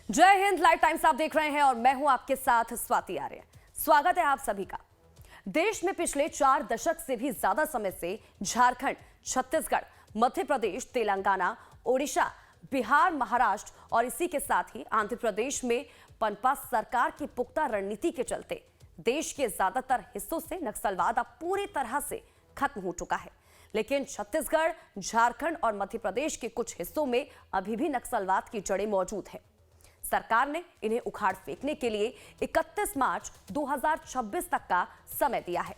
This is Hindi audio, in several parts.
जय हिंद। लाइव टाइम्स आप देख रहे हैं और मैं हूं आपके साथ स्वाति आर्य। स्वागत है आप सभी का। देश में पिछले 4 दशक से भी ज्यादा समय से झारखंड, छत्तीसगढ़, मध्य प्रदेश, तेलंगाना, ओडिशा, बिहार, महाराष्ट्र और इसी के साथ ही आंध्र प्रदेश में पनपा सरकार की पुख्ता रणनीति के चलते देश के ज्यादातर हिस्सों से नक्सलवाद अब पूरी तरह से खत्म हो चुका है। लेकिन छत्तीसगढ़, झारखंड और मध्य प्रदेश के कुछ हिस्सों में अभी भी नक्सलवाद की जड़ें मौजूद हैं। सरकार ने इन्हें उखाड़ फेंकने के लिए 31 मार्च 2026 तक का समय दिया है।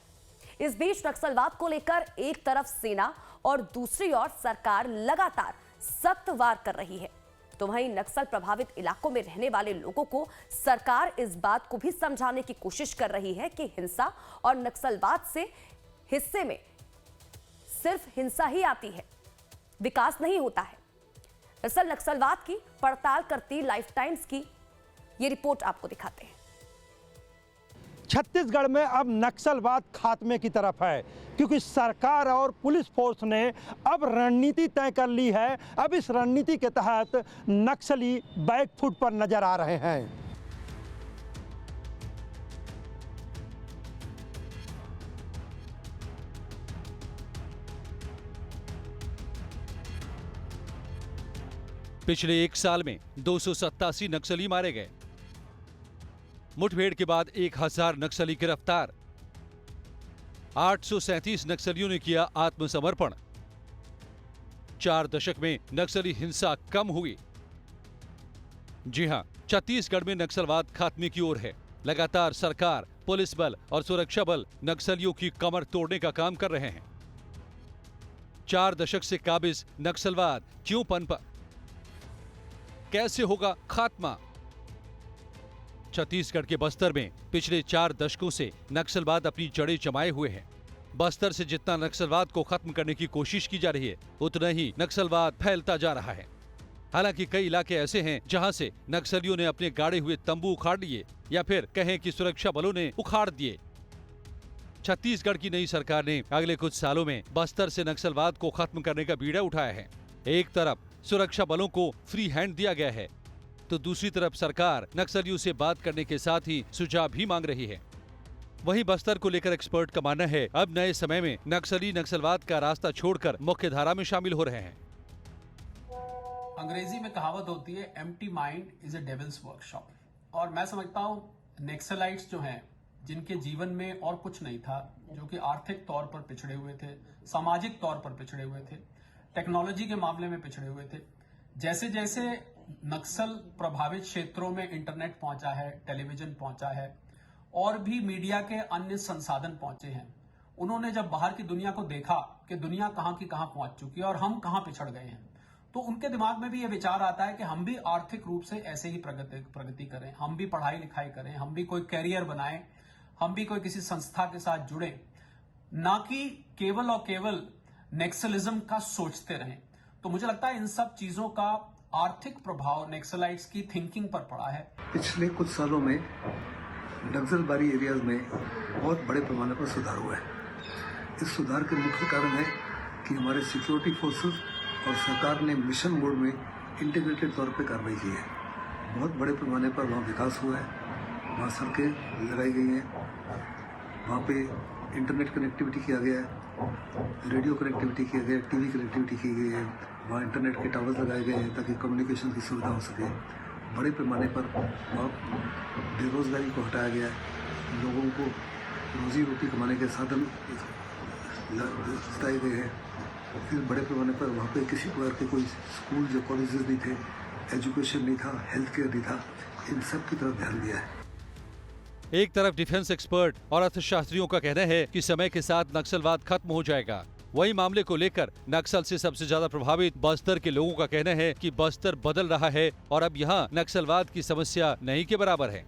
इस बीच नक्सलवाद को लेकर एक तरफ सेना और दूसरी ओर सरकार लगातार सख्त वार कर रही है, तो वहीं नक्सल प्रभावित इलाकों में रहने वाले लोगों को सरकार इस बात को भी समझाने की कोशिश कर रही है कि हिंसा और नक्सलवाद से हिस्से में सिर्फ हिंसा ही आती है, विकास नहीं होता है। दरअसल नक्सलवाद की पड़ताल करती लाइफ टाइम्स की ये रिपोर्ट आपको दिखाते हैं। छत्तीसगढ़ में अब नक्सलवाद खात्मे की तरफ है, क्योंकि सरकार और पुलिस फोर्स ने अब रणनीति तय कर ली है। अब इस रणनीति के तहत नक्सली बैकफुट पर नजर आ रहे हैं। पिछले 1 साल में 287 नक्सली मारे गए। मुठभेड़ के बाद 1000 नक्सली गिरफ्तार। 837 नक्सलियों ने किया आत्मसमर्पण। 4 दशक में नक्सली हिंसा कम हुई। जी हां, छत्तीसगढ़ में नक्सलवाद खात्मे की ओर है। लगातार सरकार, पुलिस बल और सुरक्षा बल नक्सलियों की कमर तोड़ने का काम कर रहे हैं। 4 दशक से काबिज नक्सलवाद क्यों पनपा? कैसे होगा खात्मा? छत्तीसगढ़ के बस्तर में पिछले 4 दशकों से नक्सलवाद अपनी जड़ें जमाए हुए हैं। बस्तर से जितना नक्सलवाद को खत्म करने की कोशिश की जा रही है, उतना ही नक्सलवाद फैलता जा रहा है। हालांकि कई इलाके ऐसे हैं जहां से नक्सलियों ने अपने गाड़े हुए तंबू उखाड़ लिए या फिर कहें कि सुरक्षा बलों ने उखाड़ दिए। छत्तीसगढ़ की नई सरकार ने अगले कुछ सालों में बस्तर से नक्सलवाद को खत्म करने का बीड़ा उठाया है। एक तरफ सुरक्षा बलों को फ्री हैंड दिया गया है, तो दूसरी तरफ सरकार नक्सलियों से बात करने के साथ ही सुझाव भी मांग रही है। वहीं बस्तर को लेकर एक्सपर्ट का मानना है, अब नए समय में नक्सली नक्सलवाद का रास्ता छोड़कर मुख्य धारा में शामिल हो रहे हैं। अंग्रेजी में कहावत होती है, empty mind is a devils workshop. और मैं समझता हूँ नक्सलाइट्स जो हैं, जिनके जीवन में और कुछ नहीं था, जो कि आर्थिक तौर पर पिछड़े हुए थे, सामाजिक तौर पर पिछड़े हुए थे, टेक्नोलॉजी के मामले में पिछड़े हुए थे, जैसे जैसे नक्सल प्रभावित क्षेत्रों में इंटरनेट पहुंचा है, टेलीविजन पहुंचा है और भी मीडिया के अन्य संसाधन पहुंचे हैं, उन्होंने जब बाहर की दुनिया को देखा कि दुनिया कहां की कहां पहुंच चुकी है और हम कहां पिछड़ गए हैं, तो उनके दिमाग में भी यह विचार आता है कि हम भी आर्थिक रूप से ऐसे ही प्रगति करें, हम भी पढ़ाई लिखाई करें, हम भी कोई कैरियर बनाएं, हम भी कोई किसी संस्था के साथ जुड़े, ना कि केवल और केवल नक्सलिज्म का सोचते रहें। तो मुझे लगता है इन सब चीजों का आर्थिक प्रभाव नक्सलाइट्स की थिंकिंग पर पड़ा है। पिछले कुछ सालों में नक्सलबारी एरियाज में बहुत बड़े पैमाने पर सुधार हुआ है। इस सुधार के मुख्य कारण है कि हमारे सिक्योरिटी फोर्सेस और सरकार ने मिशन मोड में इंटीग्रेटेड तौर पे कार्रवाई की है। बहुत बड़े पैमाने पर वहाँ विकास हुआ है, वहाँ सड़कें लगाई गई हैं, वहाँ पे इंटरनेट कनेक्टिविटी किया गया है, रेडियो कनेक्टिविटी किया गया है, टीवी कनेक्टिविटी की गई है, वहाँ इंटरनेट के टावर्स लगाए गए हैं ताकि कम्युनिकेशन की सुविधा हो सके। बड़े पैमाने पर वहाँ बेरोजगारी को हटाया गया है, लोगों को रोजी रोटी कमाने के साधन बताए गए हैं। फिर बड़े पैमाने पर वहाँ पे किसी प्रकार के कोई स्कूल या कॉलेजेस नहीं थे, एजुकेशन नहीं था, हेल्थ केयर नहीं था, इन सब की तरफ ध्यान दिया है। एक तरफ डिफेंस एक्सपर्ट और अर्थशास्त्रियों का कहना है कि समय के साथ नक्सलवाद खत्म हो जाएगा। वही मामले को लेकर नक्सल से सबसे ज्यादा प्रभावित बस्तर के लोगों का कहना है कि बस्तर बदल रहा है और अब यहाँ नक्सलवाद की समस्या नहीं के बराबर है।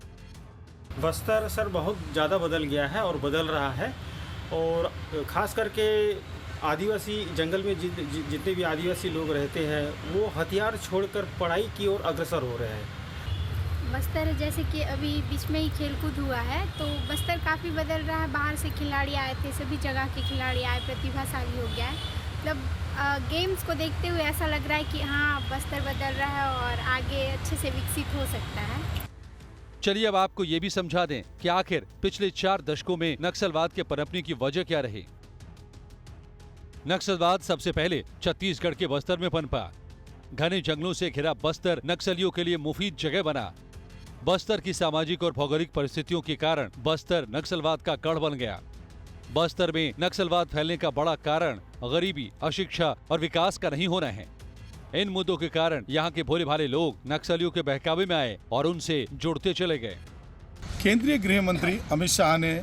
बस्तर सर बहुत ज़्यादा बदल गया है और बदल रहा है, और खास करके आदिवासी जंगल में जितने भी आदिवासी लोग रहते हैं वो हथियार छोड़कर पढ़ाई की ओर अग्रसर हो रहे हैं। बस्तर जैसे कि अभी बीच में ही खेलकूद हुआ है, तो बस्तर काफ़ी बदल रहा है। बाहर से खिलाड़ी आए थे, सभी जगह के खिलाड़ी आए, प्रतिभाशाली हो गया है। मतलब गेम्स को देखते हुए ऐसा लग रहा है कि हाँ बस्तर बदल रहा है और आगे अच्छे से विकसित हो सकता है। चलिए अब आपको ये भी समझा दें कि आखिर पिछले 4 दशकों में नक्सलवाद के पनपने की वजह क्या रही। नक्सलवाद सबसे पहले छत्तीसगढ़ के बस्तर में पनपा। घने जंगलों से घिरा बस्तर नक्सलियों के लिए मुफीद जगह बना। बस्तर की सामाजिक और भौगोलिक परिस्थितियों के कारण बस्तर नक्सलवाद का गढ़ बन गया। बस्तर में नक्सलवाद फैलने का बड़ा कारण गरीबी, अशिक्षा और विकास का नहीं होना है। इन मुद्दों के कारण यहाँ के भोले भाले लोग नक्सलियों के बहकावे में आए और उनसे जुड़ते चले गए। केंद्रीय गृह मंत्री अमित शाह ने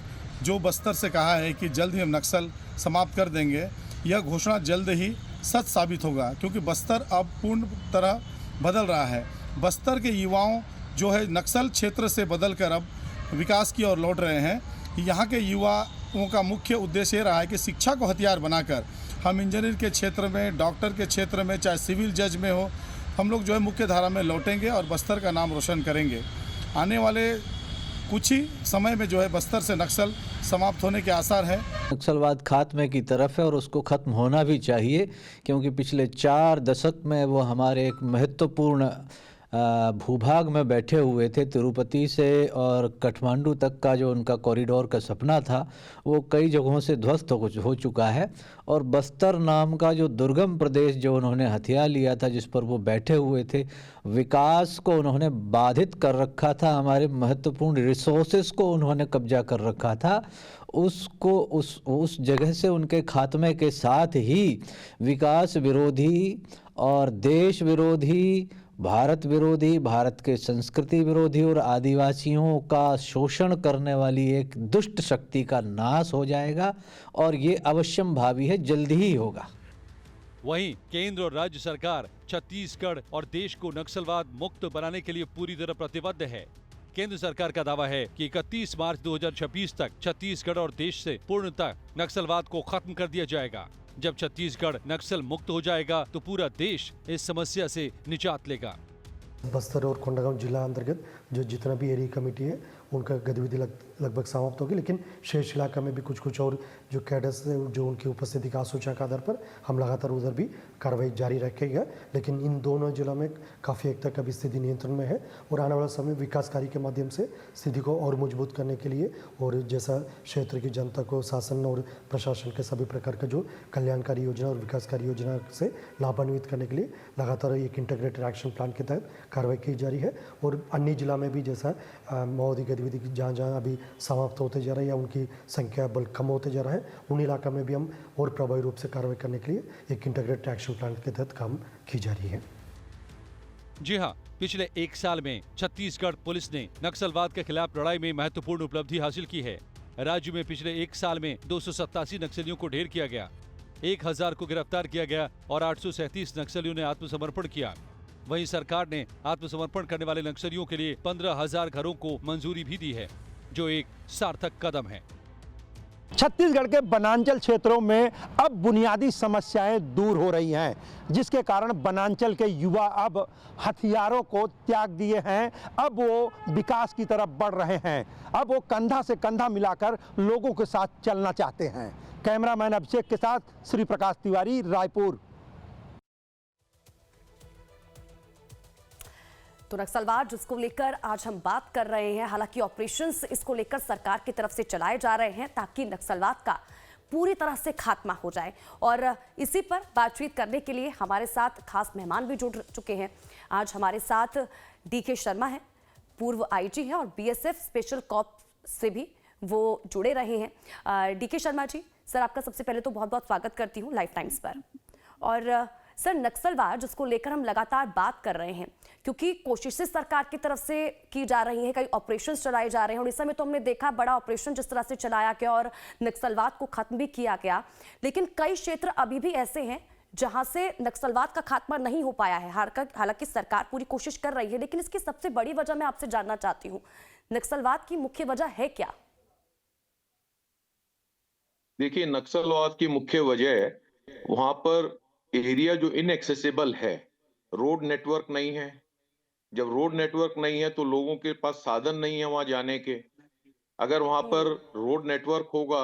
जो बस्तर से कहा है कि जल्द ही हम नक्सल समाप्त कर देंगे, यह घोषणा जल्द ही सच साबित होगा, क्योंकि बस्तर अब पूर्ण तरह बदल रहा है। बस्तर के युवाओं जो है नक्सल क्षेत्र से बदलकर अब विकास की ओर लौट रहे हैं। यहाँ के युवाओं का मुख्य उद्देश्य ये रहा है कि शिक्षा को हथियार बनाकर हम इंजीनियर के क्षेत्र में, डॉक्टर के क्षेत्र में, चाहे सिविल जज में हो, हम लोग जो है मुख्य धारा में लौटेंगे और बस्तर का नाम रोशन करेंगे। आने वाले कुछ ही समय में जो है बस्तर से नक्सल समाप्त होने के आसार हैं। नक्सलवाद खात्मे की तरफ है और उसको ख़त्म होना भी चाहिए, क्योंकि पिछले 4 दशक में वो हमारे एक महत्वपूर्ण भूभाग में बैठे हुए थे। तिरुपति से और काठमांडू तक का जो उनका कॉरिडोर का सपना था वो कई जगहों से ध्वस्त हो चुका है। और बस्तर नाम का जो दुर्गम प्रदेश जो उन्होंने हथिया लिया था, जिस पर वो बैठे हुए थे, विकास को उन्होंने बाधित कर रखा था, हमारे महत्वपूर्ण रिसोर्सेस को उन्होंने कब्जा कर रखा था, उसको उस जगह से उनके खात्मे के साथ ही विकास विरोधी और देश विरोधी, भारत विरोधी, भारत के संस्कृति विरोधी और आदिवासियों का शोषण करने वाली एक दुष्ट शक्ति का नाश हो जाएगा और ये अवश्यम भावी है, जल्दी ही होगा। वहीं केंद्र और राज्य सरकार छत्तीसगढ़ और देश को नक्सलवाद मुक्त बनाने के लिए पूरी तरह प्रतिबद्ध है। केंद्र सरकार का दावा है कि 31 मार्च 2026 तक छत्तीसगढ़ और देश से पूर्णतः नक्सलवाद को खत्म कर दिया जाएगा। जब छत्तीसगढ़ नक्सल मुक्त हो जाएगा तो पूरा देश इस समस्या से निजात लेगा। बस्तर और कोंडागांव जिला अंतर्गत जो जितना भी एरिया कमेटी है उनका गतिविधि लगभग समाप्त होगी, लेकिन शेष इलाका में भी कुछ और जो कैडर्स जो उनकी उपस्थिति का सूचना के आधार पर हम लगातार उधर भी कार्रवाई जारी रखेगा। लेकिन इन दोनों जिलों में काफ़ी हद तक अभी स्थिति नियंत्रण में है और आने वाला समय विकास कार्य के माध्यम से स्थिति को और मजबूत करने के लिए और जैसा क्षेत्र की जनता को शासन और प्रशासन के सभी प्रकार का जो कल्याणकारी योजना और विकासकारी योजना से लाभान्वित करने के लिए लगातार एक इंटीग्रेटेड एक्शन प्लान के तहत कार्रवाई की जा रही है। और अन्य जिला में भी जैसा माओवादी गतिविधि जहाँ जहाँ अभी समाप्त होते जा रहे हैं या उनकी संख्या बल कम होते जा रहा है, उन इलाका में भी हम और प्रभावी रूप से कार्रवाई करने के लिए एक इंटीग्रेटेड एक्शन प्लान के तहत काम की जा रही है। जी हाँ, पिछले 1 साल में छत्तीसगढ़ पुलिस ने नक्सलवाद के खिलाफ लड़ाई में महत्वपूर्ण उपलब्धि हासिल की है। राज्य में पिछले 1 साल में 287 नक्सलियों को ढेर किया गया, 1000 को गिरफ्तार किया गया और 837 नक्सलियों ने आत्मसमर्पण किया। वहीं सरकार ने आत्मसमर्पण करने वाले नक्सलियों के लिए 15,000 घरों को मंजूरी भी दी है, जो एक सार्थक कदम है। छत्तीसगढ़ के वनांचल क्षेत्रों में अब बुनियादी समस्याएं दूर हो रही हैं, जिसके कारण वनांचल के युवा अब हथियारों को त्याग दिए हैं। अब वो विकास की तरफ बढ़ रहे हैं। अब वो कंधा से कंधा मिलाकर लोगों के साथ चलना चाहते हैं। कैमरामैन अभिषेक के साथ श्री प्रकाश तिवारी, रायपुर। तो नक्सलवाद जिसको लेकर आज हम बात कर रहे हैं, हालांकि ऑपरेशंस इसको लेकर सरकार की तरफ से चलाए जा रहे हैं ताकि नक्सलवाद का पूरी तरह से खात्मा हो जाए। और इसी पर बातचीत करने के लिए हमारे साथ खास मेहमान भी जुड़ चुके हैं। आज हमारे साथ डीके शर्मा हैं, पूर्व आईजी हैं और बीएसएफ स्पेशल कॉप्स से भी वो जुड़े रहे हैं। डीके शर्मा जी, सर आपका सबसे पहले तो बहुत बहुत स्वागत करती हूँ लाइफ टाइम्स पर। और सर, नक्सलवाद जिसको लेकर हम लगातार बात कर रहे हैं, क्योंकि कोशिशें सरकार की तरफ से की जा रही हैं, कई ऑपरेशंस चलाए जा रहे हैं और इस समय तो हमने देखा बड़ा ऑपरेशन जिस तरह से चलाया गया और नक्सलवाद को खत्म भी किया गया, लेकिन कई क्षेत्र अभी भी ऐसे हैं जहां से नक्सलवाद का खात्मा नहीं हो पाया है। हालांकि सरकार पूरी कोशिश कर रही है, लेकिन इसकी सबसे बड़ी वजह मैं आपसे जानना चाहती हूँ, नक्सलवाद की मुख्य वजह है क्या? देखिए, नक्सलवाद की मुख्य वजह वहां पर एरिया जो इनएक्सेसिबल है, रोड नेटवर्क नहीं है। जब रोड नेटवर्क नहीं है तो लोगों के पास साधन नहीं है वहां जाने के। अगर वहां पर रोड नेटवर्क होगा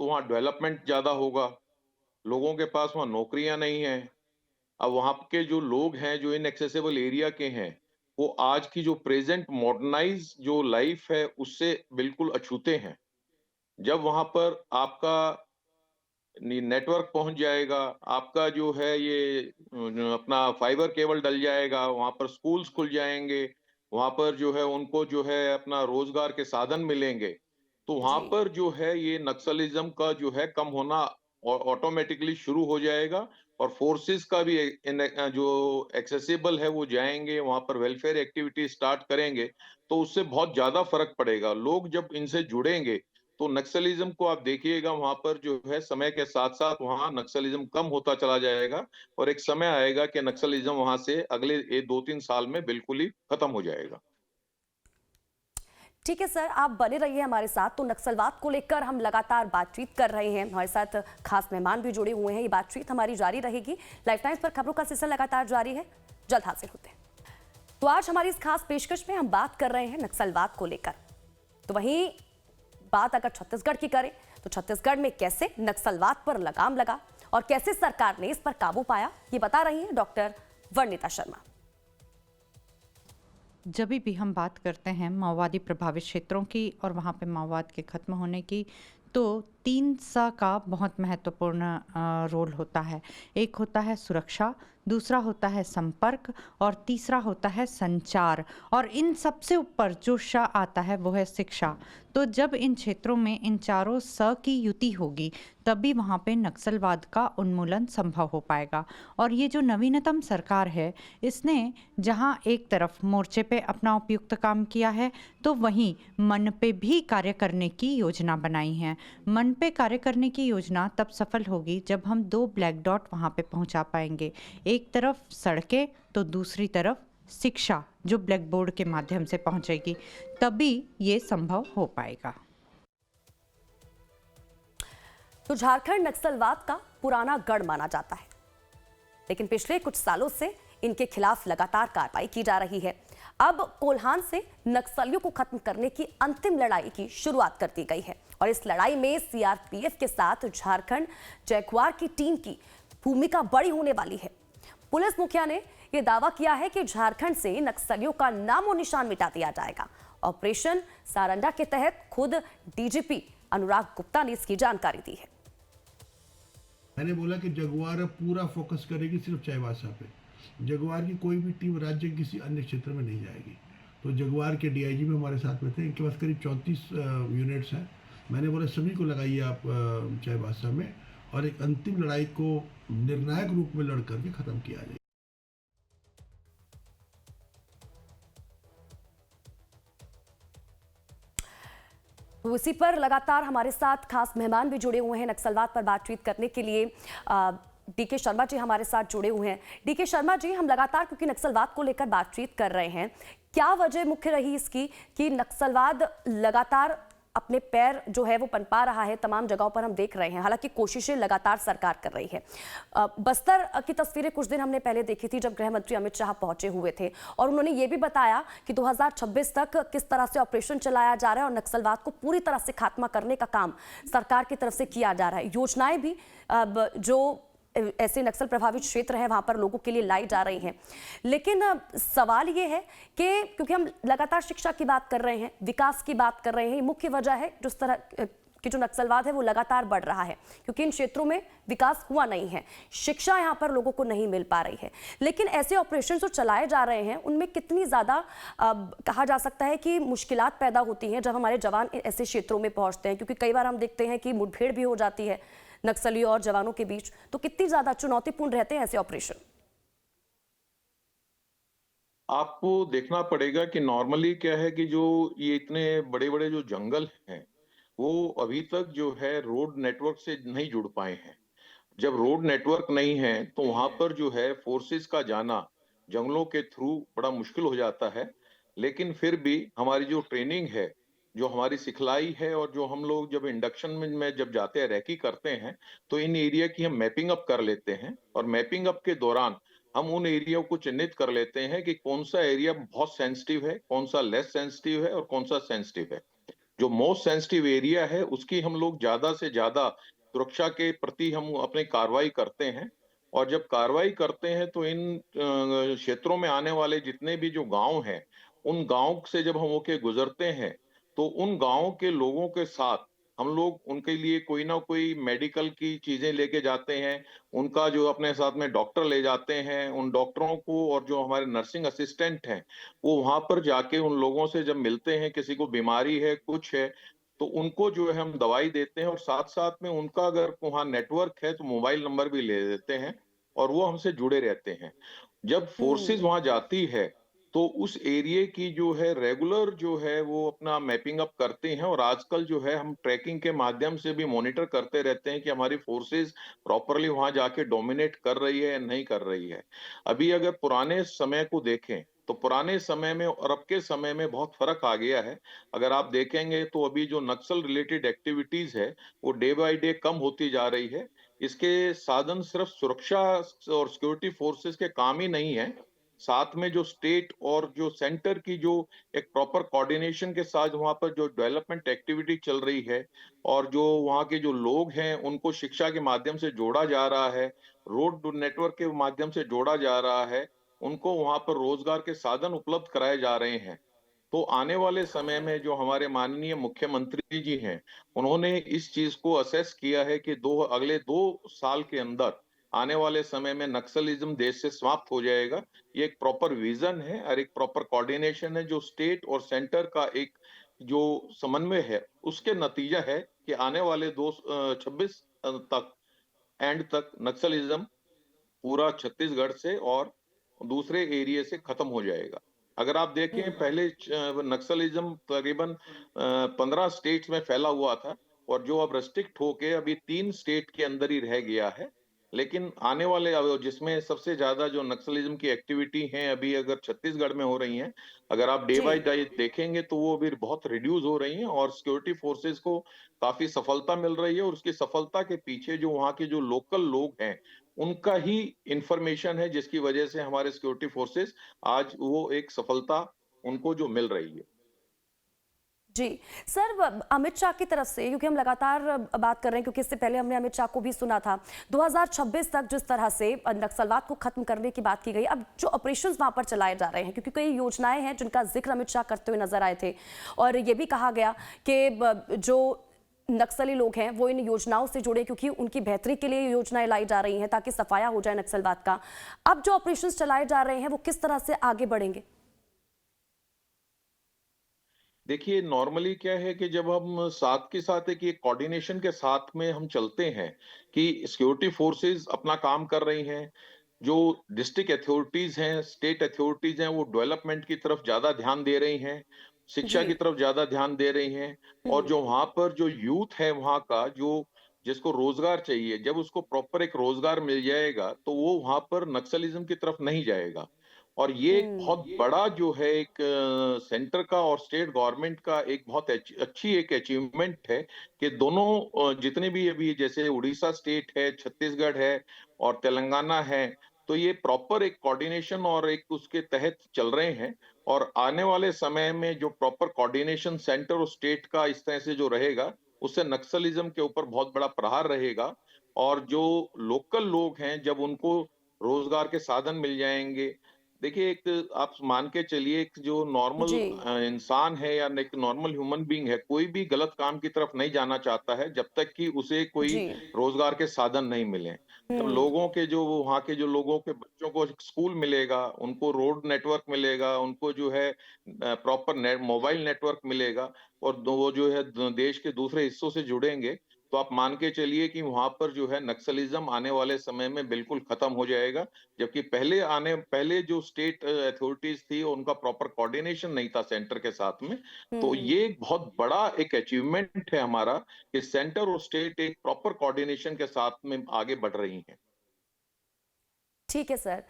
तो वहां डेवलपमेंट ज्यादा होगा, लोगों के पास वहां नौकरियां नहीं हैं। अब वहां के जो लोग हैं जो इनएक्सेसिबल एरिया के हैं, वो आज की जो प्रेजेंट मॉडर्नाइज जो लाइफ है उससे बिल्कुल अछूते हैं। जब वहां पर आपका नेटवर्क पहुंच जाएगा, आपका जो है ये अपना फाइबर केबल डल जाएगा, वहां पर स्कूल्स खुल जाएंगे, वहां पर जो है उनको जो है अपना रोजगार के साधन मिलेंगे, तो वहां जी। पर जो है ये नक्सलिज्म का जो है कम होना ऑटोमेटिकली शुरू हो जाएगा। और फोर्सेस का भी जो एक्सेसिबल है वो जाएंगे, वहां पर वेलफेयर एक्टिविटी स्टार्ट करेंगे, तो उससे बहुत ज्यादा फर्क पड़ेगा। लोग जब इनसे जुड़ेंगे तो नक्सलिज्म को आप देखिएगा, वहां पर जो है समय के साथ साथ वहां नक्सलिज्म कम होता चला जाएगा और एक समय आएगा कि नक्सलिज्म वहां से अगले 2-3 साल में बिल्कुल ही खत्म हो जाएगा। ठीक है सर, आप बने रहिए हमारे साथ। तो नक्सलवाद को लेकर हम लगातार बातचीत कर रहे हैं, हमारे साथ खास मेहमान भी जुड़े हुए हैं। ये बातचीत हमारी जारी रहेगी। लाइफ टाइम्स पर खबरों का सिलसिला लगातार जारी है, जल्द हाजिर होते हैं। तो आज हमारी इस खास पेशकश में हम बात कर रहे हैं नक्सलवाद को लेकर। तो वहीं बात अगर छत्तीसगढ़ की करें तो छत्तीसगढ़ में कैसे नक्सलवाद पर लगाम लगा और कैसे सरकार ने इस पर काबू पाया, ये बता रही हैं डॉक्टर वर्णिता शर्मा। जब भी हम बात करते हैं माओवादी प्रभावित क्षेत्रों की और वहाँ पे माओवाद के ख़त्म होने की, तो 3 सा का बहुत महत्वपूर्ण रोल होता है। एक होता है सुरक्षा, दूसरा होता है संपर्क और तीसरा होता है संचार, और इन सबसे ऊपर जो श आता है वो है शिक्षा। तो जब इन क्षेत्रों में इन चारों स की युति होगी तभी वहाँ पे नक्सलवाद का उन्मूलन संभव हो पाएगा। और ये जो नवीनतम सरकार है, इसने जहाँ एक तरफ मोर्चे पे अपना उपयुक्त काम किया है, तो वहीं मन पे भी कार्य करने की योजना बनाई है। मन पे कार्य करने की योजना तब सफल होगी जब हम 2 ब्लैक डॉट वहाँ पे पहुँचा पाएंगे। एक तरफ सड़कें तो दूसरी तरफ शिक्षा, जो ब्लैक बोर्ड के माध्यम से पहुंचेगी, तभी ये संभव हो पाएगा। तो झारखंड नक्सलवाद का पुराना गढ़ माना जाता है, लेकिन पिछले कुछ सालों से इनके खिलाफ लगातार कार्रवाई की जा रही है। अब कोल्हान से नक्सलियों को खत्म करने की अंतिम लड़ाई की शुरुआत कर दी गई है और इस लड़ाई में सीआरपीएफ के साथ झारखंड जैगुआर की टीम की भूमिका बड़ी होने वाली है। पुलिस मुखिया ने यह दावा किया है कि झारखंड से नक्सलियों का नामो निशान मिटा दिया जाएगा। ऑपरेशन सारंडा के तहत खुद डीजीपी अनुराग गुप्ता ने इसकी जानकारी दी है। मैंने बोला कि जगुआर पूरा फोकस करेगी सिर्फ चाईबासा पे। जगुआर की कोई भी टीम राज्य के किसी अन्य क्षेत्र में नहीं जाएगी। तो जगुआर के डीआईजी भी हमारे साथ में थे, इनके पास करीब 34 यूनिट्स हैं। मैंने बोला सभी को लगाइए आप चाईबासा में और एक अंतिम लड़ाई को निर्णायक रूप में लड़ करके खत्म किया जाए। तो इसी पर लगातार हमारे साथ खास मेहमान भी जुड़े हुए हैं नक्सलवाद पर बातचीत करने के लिए। डीके शर्मा जी हमारे साथ जुड़े हुए हैं। डीके शर्मा जी, हम लगातार क्योंकि नक्सलवाद को लेकर बातचीत कर रहे हैं, क्या वजह मुख्य रही इसकी कि नक्सलवाद लगातार अपने पैर जो है वो पनपा रहा है? तमाम जगहों पर हम देख रहे हैं, हालांकि कोशिशें लगातार सरकार कर रही है। बस्तर की तस्वीरें कुछ दिन हमने पहले देखी थी जब गृह मंत्री अमित शाह पहुंचे हुए थे और उन्होंने ये भी बताया कि 2026 तक किस तरह से ऑपरेशन चलाया जा रहा है और नक्सलवाद को पूरी तरह से खात्मा करने का काम सरकार की तरफ से किया जा रहा है। योजनाएं भी जो ऐसे नक्सल प्रभावित क्षेत्र है वहां पर लोगों के लिए लाई जा रही हैं। लेकिन सवाल ये है कि क्योंकि हम लगातार शिक्षा की बात कर रहे हैं, विकास की बात कर रहे हैं, मुख्य वजह है जिस तरह कि जो नक्सलवाद है वो लगातार बढ़ रहा है क्योंकि इन क्षेत्रों में विकास हुआ नहीं है, शिक्षा यहाँ पर लोगों को नहीं मिल पा रही है। लेकिन ऐसे ऑपरेशन जो चलाए जा रहे हैं उनमें कितनी ज़्यादा कहा जा सकता है कि मुश्किलात पैदा होती हैं जब हमारे जवान ऐसे क्षेत्रों में पहुँचते हैं, क्योंकि कई बार हम देखते हैं कि मुठभेड़ भी हो जाती है नक्सलियों और जवानों के बीच। तो कितनी ज्यादा चुनौतीपूर्ण रहते हैं ऐसे ऑपरेशन? आपको देखना पड़ेगा कि नॉर्मली क्या है कि जो ये इतने बड़े बड़े जो जंगल हैं वो अभी तक जो है रोड नेटवर्क से नहीं जुड़ पाए हैं। जब रोड नेटवर्क नहीं है तो वहां पर जो है फोर्सेस का जाना जंगलों के थ्रू बड़ा मुश्किल हो जाता है। लेकिन फिर भी हमारी जो ट्रेनिंग है, जो हमारी सिखलाई है और जो हम लोग जब इंडक्शन में जब जाते हैं, रैकी करते हैं, तो इन एरिया की हम मैपिंग अप कर लेते हैं और मैपिंग अप के दौरान हम उन एरिया को चिन्हित कर लेते हैं कि कौन सा एरिया बहुत सेंसिटिव है, कौन सा लेस सेंसिटिव है और कौन सा सेंसिटिव है। जो मोस्ट सेंसिटिव एरिया है उसकी हम लोग ज्यादा से ज्यादा सुरक्षा के प्रति हम अपनी कार्रवाई करते हैं। और जब कार्रवाई करते हैं तो इन क्षेत्रों में आने वाले जितने भी जो गांव हैं, उन गांव से जब हम होके गुजरते हैं, तो उन गांव के लोगों के साथ हम लोग उनके लिए कोई ना कोई मेडिकल की चीजें लेके जाते हैं। उनका जो अपने साथ में डॉक्टर ले जाते हैं, उन डॉक्टरों को और जो हमारे नर्सिंग असिस्टेंट हैं, वो वहां पर जाके उन लोगों से जब मिलते हैं, किसी को बीमारी है, कुछ है, तो उनको जो है हम दवाई देते हैं और साथ-साथ में उनका अगर वहाँ नेटवर्क है तो मोबाइल नंबर भी ले लेते हैं और वो हमसे जुड़े रहते हैं। जब फोर्सेस वहाँ जाती है, तो उस एरिया की जो है रेगुलर जो है वो अपना मैपिंग अप करते हैं और आजकल जो है हम ट्रैकिंग के माध्यम से भी मॉनिटर करते रहते हैं कि हमारी फोर्सेस प्रॉपरली वहाँ जाके डोमिनेट कर रही है या नहीं कर रही है। अभी अगर पुराने समय को देखें, तो पुराने समय में और अब के समय में बहुत फर्क आ गया है। अगर आप देखेंगे तो अभी जो नक्सल रिलेटेड एक्टिविटीज है, वो डे बाय डे कम होती जा रही है। इसके साधन सिर्फ सुरक्षा और सिक्योरिटी फोर्सेस के काम ही नहीं है, साथ में जो स्टेट और जो सेंटर की जो एक प्रॉपर कोऑर्डिनेशन के साथ वहां पर जो डेवलपमेंट एक्टिविटी चल रही है और जो वहां के जो लोग हैं उनको शिक्षा के माध्यम से जोड़ा जा रहा है, रोड नेटवर्क के माध्यम से जोड़ा जा रहा है, उनको वहां पर रोजगार के साधन उपलब्ध कराए जा रहे हैं। तो आने वाले समय में जो हमारे माननीय मुख्यमंत्री जी हैं, उन्होंने इस चीज को असेस किया है कि अगले 2 साल के अंदर आने वाले समय में नक्सलिज्म देश से समाप्त हो जाएगा। ये एक प्रॉपर विजन है और एक प्रॉपर कोऑर्डिनेशन है जो स्टेट और सेंटर का एक जो समन्वय है, उसके नतीजा है कि आने वाले 26 तक एंड तक नक्सलिज्म पूरा छत्तीसगढ़ से और दूसरे एरिया से खत्म हो जाएगा। अगर आप देखें पहले नक्सलिज्म तकरीबन 15 स्टेट्स में फैला हुआ था और जो अब रेस्ट्रिक्ट होके अभी 3 स्टेट के अंदर ही रह गया है। लेकिन आने वाले जिसमें सबसे ज्यादा जो नक्सलिज्म की एक्टिविटी है अभी अगर छत्तीसगढ़ में हो रही हैं, अगर आप डे बाय डे देखेंगे तो वो अभी बहुत रिड्यूस हो रही हैं और सिक्योरिटी फोर्सेस को काफी सफलता मिल रही है और उसकी सफलता के पीछे जो वहाँ के जो लोकल लोग हैं, उनका ही इंफॉर्मेशन है जिसकी वजह से हमारे सिक्योरिटी फोर्सेस आज वो एक सफलता उनको जो मिल रही है। जी सर, अमित शाह की तरफ से, क्योंकि हम लगातार बात कर रहे हैं, क्योंकि इससे पहले हमने अमित शाह को भी सुना था, 2026 तक जिस तरह से नक्सलवाद को खत्म करने की बात की गई, अब जो ऑपरेशंस वहां पर चलाए जा रहे हैं, क्योंकि कई योजनाएं हैं जिनका जिक्र अमित शाह करते हुए नजर आए थे और ये भी कहा गया कि जो नक्सली लोग हैं वो इन योजनाओं से जुड़े, क्योंकि उनकी बेहतरी के लिए योजनाएं लाई जा रही हैं ताकि सफाया हो जाए नक्सलवाद का। अब जो ऑपरेशंस चलाए जा रहे हैं वो किस तरह से आगे बढ़ेंगे? देखिए नॉर्मली क्या है कि जब हम साथ के साथ एक कोऑर्डिनेशन के साथ में हम चलते हैं कि सिक्योरिटी फोर्सेस अपना काम कर रही हैं, जो डिस्ट्रिक्ट अथॉरिटीज हैं, स्टेट अथॉरिटीज हैं, वो डेवलपमेंट की तरफ ज्यादा ध्यान दे रही हैं, शिक्षा की तरफ ज्यादा ध्यान दे रही हैं और जो वहां पर जो यूथ है वहां का जो जिसको रोजगार चाहिए, जब उसको प्रॉपर एक रोजगार मिल जाएगा तो वो वहां पर नक्सलिज्म की तरफ नहीं जाएगा। और ये एक बहुत बड़ा जो है एक सेंटर का और स्टेट गवर्नमेंट का एक बहुत अच्छी एक अचीवमेंट है कि दोनों जितने भी अभी जैसे उड़ीसा स्टेट है, छत्तीसगढ़ है और तेलंगाना है, तो ये प्रॉपर एक कोऑर्डिनेशन और एक उसके तहत चल रहे हैं और आने वाले समय में जो प्रॉपर कोऑर्डिनेशन सेंटर और स्टेट का इस तरह से जो रहेगा, उससे नक्सलिज्म के ऊपर बहुत बड़ा प्रहार रहेगा और जो लोकल लोग हैं जब उनको रोजगार के साधन मिल जाएंगे। देखिए एक आप मान के चलिए एक जो नॉर्मल इंसान है या एक नॉर्मल ह्यूमन बीइंग है, कोई भी गलत काम की तरफ नहीं जाना चाहता है जब तक कि उसे कोई रोजगार के साधन नहीं मिले। तब लोगों के जो वहाँ के जो लोगों के बच्चों को स्कूल मिलेगा, उनको रोड नेटवर्क मिलेगा, उनको जो है प्रॉपर मोबाइल नेटवर्क मिलेगा और वो जो है देश के दूसरे हिस्सों से जुड़ेंगे, तो आप मान के चलिए कि वहां पर जो है नक्सलिज्म आने वाले समय में बिल्कुल खत्म हो जाएगा। जबकि पहले जो स्टेट अथॉरिटीज थी उनका प्रॉपर कोऑर्डिनेशन नहीं था सेंटर के साथ में। तो ये एक बहुत बड़ा एक अचीवमेंट है हमारा कि सेंटर और स्टेट एक प्रॉपर कोऑर्डिनेशन के साथ में आगे बढ़ रही हैं। ठीक है सर,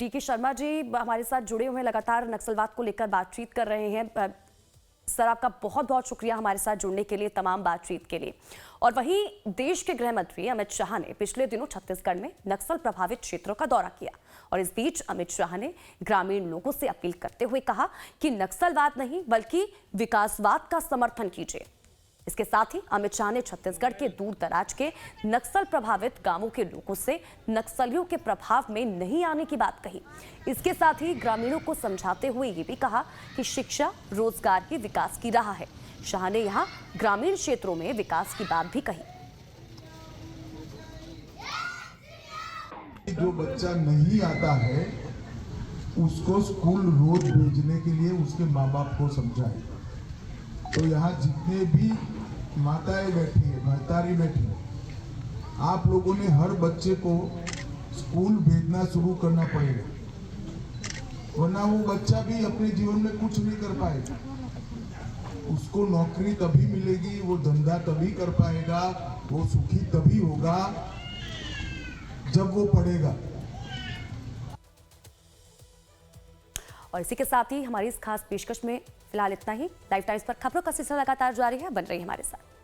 DK शर्मा जी हमारे साथ जुड़े हुए हैं, लगातार नक्सलवाद को लेकर बातचीत कर रहे हैं। सर आपका बहुत बहुत शुक्रिया हमारे साथ जुड़ने के लिए, तमाम बातचीत के लिए। और वहीं देश के गृह मंत्री अमित शाह ने पिछले दिनों छत्तीसगढ़ में नक्सल प्रभावित क्षेत्रों का दौरा किया और इस बीच अमित शाह ने ग्रामीण लोगों से अपील करते हुए कहा कि नक्सलवाद नहीं बल्कि विकासवाद का समर्थन कीजिए। इसके साथ ही अमित शाह ने छत्तीसगढ़ के दूर दराज के नक्सल प्रभावित गांवों के लोगों से नक्सलियों के प्रभाव में नहीं आने की बात कही। इसके साथ ही ग्रामीणों को समझाते हुए ये भी कहा कि शिक्षा रोजगार ही विकास की राह है। शाह ने यहां ग्रामीण क्षेत्रों में विकास की बात भी कही। जो बच्चा नहीं आता है उसको स्कूल रोज भेजने के लिए उसके माँ बाप को समझाए। तो यहाँ जितने भी माताएं बैठी है, महतारी बैठी है, आप लोगों ने हर बच्चे को स्कूल भेजना शुरू करना पड़ेगा, वरना वो बच्चा भी अपने जीवन में कुछ नहीं कर पाएगा। उसको नौकरी तभी मिलेगी, वो धंधा तभी कर पाएगा, वो सुखी तभी होगा जब वो पढ़ेगा। और इसी के साथ ही हमारी इस खास पेशकश में फिलहाल इतना ही। लाइव टाइम्स पर खबरों का सिलसिला लगातार जारी है, बन रही हमारे साथ।